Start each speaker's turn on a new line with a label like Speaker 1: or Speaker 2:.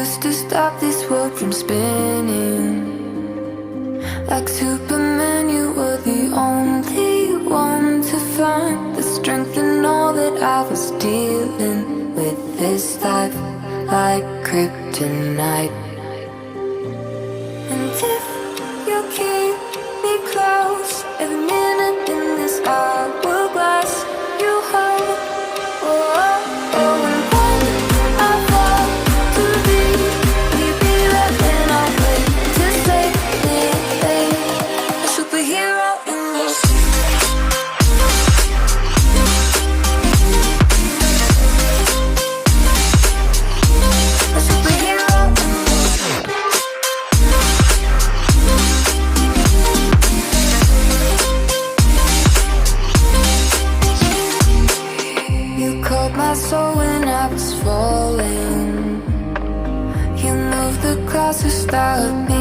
Speaker 1: used to stop this world from spinning. Like Superman, you were the only one to find the strength in all that I was dealing with this life, like kryptonite. And if you keep me close, every minute in this hourglass you hold. Oh, oh, oh, and when I fall to be right when I wait to say it, a superhero in this. A superhero in this. You called my soul when I was falling. You moved the clouds to stop me.